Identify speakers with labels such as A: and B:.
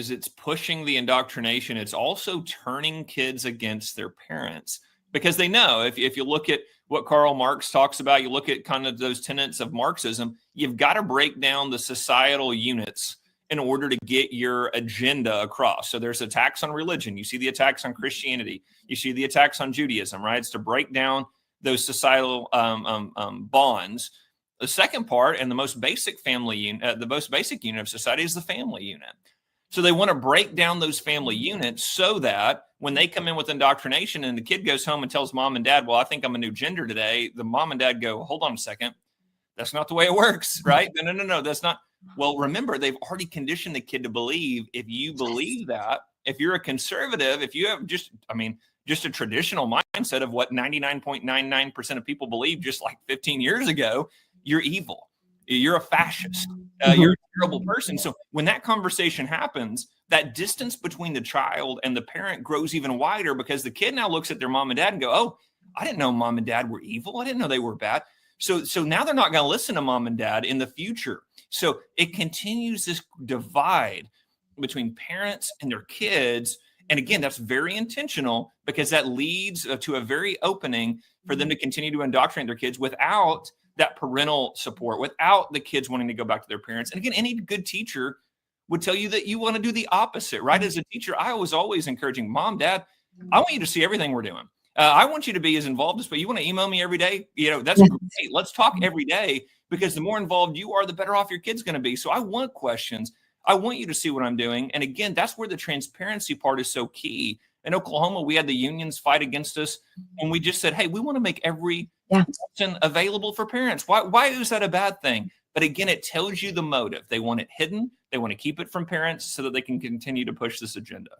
A: is it's pushing the indoctrination. It's also turning kids against their parents because they know if you look at what Karl Marx talks about, you look at kind of those tenets of Marxism, you've got to break down the societal units in order to get your agenda across. So there's attacks on religion. You see the attacks on Christianity. You see the attacks on Judaism, right? It's to break down those societal bonds. The second part and the most basic the most basic unit of society is the family unit. So they want to break down those family units so that when they come in with indoctrination and the kid goes home and tells mom and dad, well, I think I'm a new gender today, the mom and dad go, hold on a second. That's not the way it works, right? No, that's not. Well, remember, they've already conditioned the kid to believe if you believe that, if you're a conservative, if you have just a traditional mindset of what 99.99% of people believe just like 15 years ago, you're evil. You're a fascist. You're a terrible person. So when that conversation happens, that distance between the child and the parent grows even wider because the kid now looks at their mom and dad and go, oh, I didn't know mom and dad were evil. I didn't know they were bad. So now they're not going to listen to mom and dad in the future. So it continues this divide between parents and their kids. And again, that's very intentional because that leads to a very opening for them to continue to indoctrinate their kids without that parental support, without the kids wanting to go back to their parents. And again, any good teacher would tell you that you want to do the opposite, right? As a teacher, I was always encouraging mom, dad, I want you to see everything we're doing. I want you to be as involved as, but you want to email me every day? That's great. Let's talk every day because the more involved you are, the better off your kid's going to be. So I want questions. I want you to see what I'm doing. And again, that's where the transparency part is so key. In Oklahoma, we had the unions fight against us. And we just said, hey, we want to make every option available for parents. Why is that a bad thing? But again, it tells you the motive. They want it hidden. They want to keep it from parents so that they can continue to push this agenda.